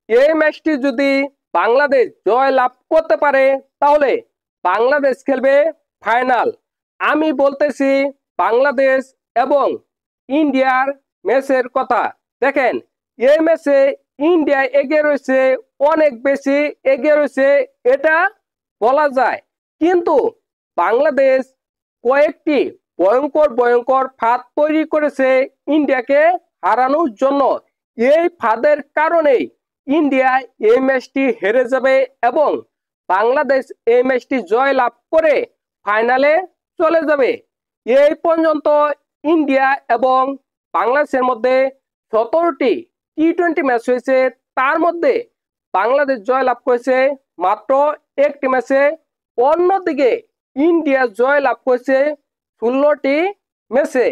এই ম্যাচটি যদি বাংলাদেশ জয় লাভ করতে পারে তাহলে বাংলাদেশ খেলবে ফাইনাল। আমি বলতেছি বাংলাদেশ এবং ইন্ডিয়ার ম্যাচের কথা। দেখেন, এই ম্যাচে ইন্ডিয়া এগিয়ে রয়েছে, অনেক বেশি এগিয়ে রয়েছে এটা বলা যায়। কিন্তু বাংলাদেশ কয়েকটি ভয়ঙ্কর ভয়ঙ্কর ফাঁদ তৈরি করেছে ইন্ডিয়াকে হারানোর জন্য। এই ফাঁদের কারণেই ইন্ডিয়া এই ম্যাচটি হেরে যাবে এবং বাংলাদেশ এই ম্যাচটি জয় লাভ করে ফাইনালে চলে যাবে। এই পর্যন্ত ইন্ডিয়া এবং বাংলাদেশের মধ্যে 17টি টি-20 ম্যাচ হয়েছে, তার মধ্যে বাংলাদেশ জয় লাভ করেছে মাত্র একটি ম্যাচে। অন্যদিকে ইন্ডিয়া জয় লাভ করেছে 16টি ম্যাচে।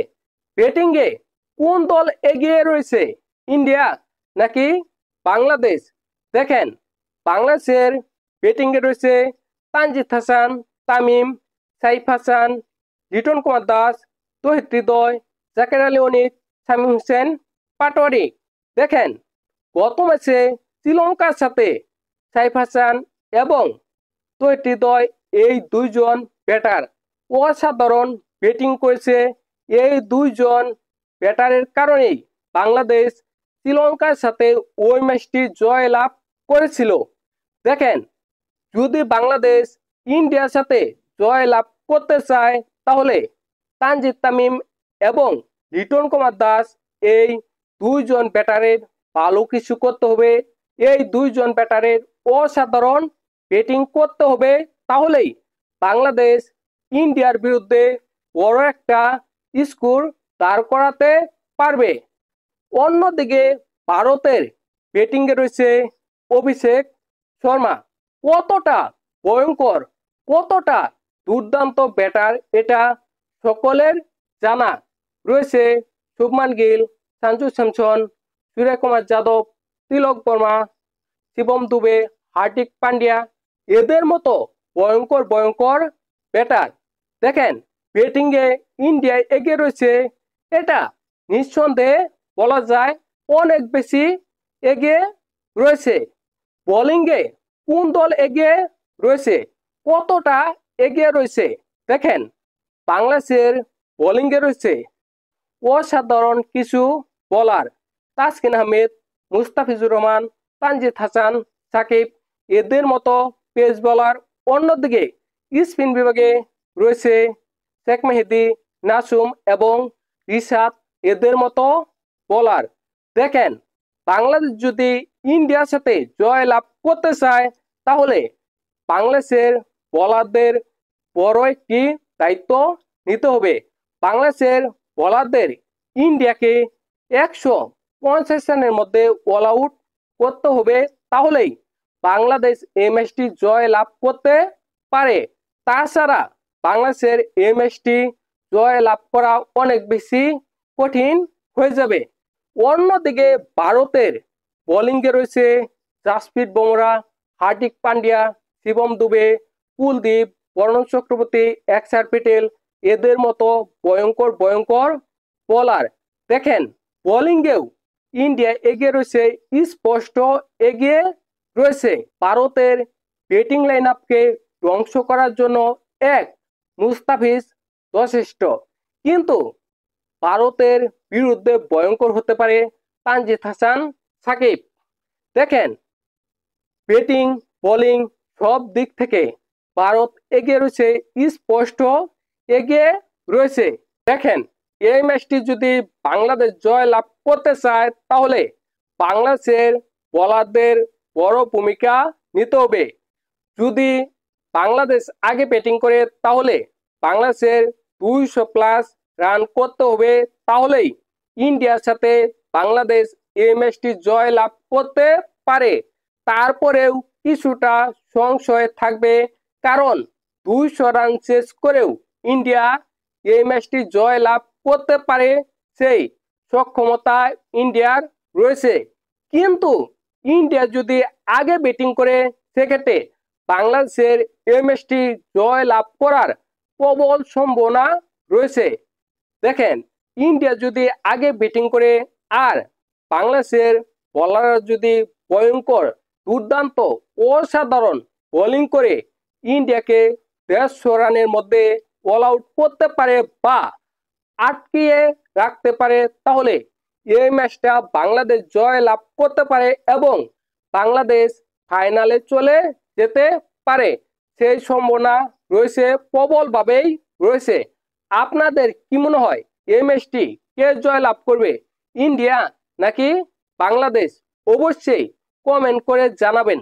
ব্যাটিংয়ে কোন দল এগিয়ে রয়েছে, ইন্ডিয়া নাকি বাংলাদেশ? দেখেন, বাংলাদেশের ব্যাটিংয়ে রয়েছে তানজিদ হাসান, তামিম, সাইফ হাসান, লিটন কুমার দাস, তৌহিদ হৃদয়, জাকের আলী অনিক, শামীম হোসেন পাটোয়ারি। দেখেন, গত ম্যাচে শ্রীলঙ্কার সাথে সাইফ হাসান এবং তৌহিদ হৃদয় এই দুইজন ব্যাটার অসাধারণ ব্যাটিং করেছে। এই দুইজন ব্যাটারের কারণেই বাংলাদেশ শ্রীলঙ্কার সাথে ওই ম্যাচটি জয় লাভ করেছিল। দেখেন, যদি বাংলাদেশ ইন্ডিয়ার সাথে জয় লাভ করতে চায় তাহলে তানজিদ তামিম এবং লিটন কুমার দাস এই দুইজন ব্যাটারের ভালো কিছু করতে হবে। এই দুইজন ব্যাটারের অসাধারণ ব্যাটিং করতে হবে, তাহলেই বাংলাদেশ ইন্ডিয়ার বিরুদ্ধে বড় একটা স্কোর দাঁড় করাতে পারবে। অন্যদিকে ভারতের ব্যাটিংয়ে রয়েছে অভিষেক শর্মা। কতটা ভয়ঙ্কর, কতটা দুর্দান্ত ব্যাটার এটা সকলের জানা। রয়েছে শুভমান গিল, সঞ্জু স্যামসন, সূর্যকুমার যাদব, তিলক বর্মা, শিবম দুবে, হার্দিক পান্ডিয়া, এদের মতো ভয়ঙ্কর ভয়ঙ্কর ব্যাটার। দেখেন, ব্যাটিংয়ে ইন্ডিয়া এগিয়ে রয়েছে, এটা নিঃসন্দেহে বলা যায় অনেক বেশি এগিয়ে রয়েছে। বোলিংয়ে কোন দল এগিয়ে রয়েছে, কতটা এগিয়ে রয়েছে? দেখেন, বাংলাদেশের বোলিংয়ে রয়েছে অসাধারণ কিছু বোলার, তাসকিন আহমেদ, মুস্তাফিজুর রহমান, তানজিদ হাসান, সাকিব, এদের মতো পেস বোলার। অন্যদিকে স্পিন বিভাগে রয়েছে শেখ মেহেদী, নাসুম এবং রিশাদ, এদের মতো বোলার। দেখেন, বাংলাদেশ যদি ইন্ডিয়ার সাথে জয় লাভ করতে চায় তাহলে বাংলাদেশের বোলারদের বড় একটি দায়িত্ব নিতে হবে। বাংলাদেশের বোলারদের ইন্ডিয়াকে 150 রানের মধ্যে অল আউট করতে হবে, তাহলেই বাংলাদেশ এই ম্যাচটি জয় লাভ করতে পারে। তাছাড়া বাংলাদেশের এই ম্যাচটি জয় লাভ করা অনেক বেশি কঠিন হয়ে যাবে। অন্যদিকে ভারতের বোলিংয়ে রয়েছে জাসপ্রীত বুমরা, হার্দিক পান্ডিয়া, শিবম দুবে, কুলদীপ, বরুণ চক্রবর্তী, অক্ষর প্যাটেল, এদের মতো ভয়ঙ্কর ভয়ঙ্কর বোলার। দেখেন, বোলিংয়েও ইন্ডিয়া এগিয়ে রয়েছে, স্পষ্ট এগিয়ে রয়েছে। ভারতের ব্যাটিং লাইন আপকে ধ্বংস করার জন্য এক মুস্তাফিজ যথেষ্ট, কিন্তু ভারতের বিরুদ্ধে ভয়ঙ্কর হতে পারে তানজিদ হাসান, সাকিব। দেখেন, ব্যাটিং বোলিং সব দিক থেকে ভারত এগিয়ে রয়েছে, স্পষ্ট এগিয়ে রয়েছে। দেখেন, এই ম্যাচটি যদি বাংলাদেশ জয় লাভ করতে চায় তাহলে বাংলাদেশের বোলারদের বড় ভূমিকা নিতে হবে। যদি বাংলাদেশ আগে ব্যাটিং করে তাহলে বাংলাদেশের 200+ রান করতে হবে, তাহলেই ইন্ডিয়ার সাথে বাংলাদেশ এই ম্যাচটি জয় লাভ করতে পারে। তারপরেও কিছুটা সংশয় থাকবে, কারণ 200 রান শেষ করেও ইন্ডিয়া এই ম্যাচটি জয় লাভ করতে পারে, সেই সক্ষমতা ইন্ডিয়ার রয়েছে। কিন্তু ইন্ডিয়া যদি আগে ব্যাটিং করে সেক্ষেত্রে বাংলাদেশের এই ম্যাচটি জয় লাভ করার প্রবল সম্ভাবনা রয়েছে। দেখেন, ইন্ডিয়া যদি আগে ব্যাটিং করে আর বাংলাদেশের বোলাররা যদি ভয়ঙ্কর দুর্দান্ত অসাধারণ বোলিং করে ইন্ডিয়াকে 150 রানের মধ্যে অল আউট করতে পারে বা আটকিয়ে রাখতে পারে, তাহলে এই ম্যাচটা বাংলাদেশ জয় লাভ করতে পারে এবং বাংলাদেশ ফাইনালে চলে যেতে পারে। সেই সম্ভাবনা রয়েছে, প্রবলভাবেই রয়েছে। আপনাদের কি মনে হয় এই ম্যাচটি কে জয় লাভ করবে, ইন্ডিয়া নাকি বাংলাদেশ? অবশ্যই কমেন্ট করে জানাবেন।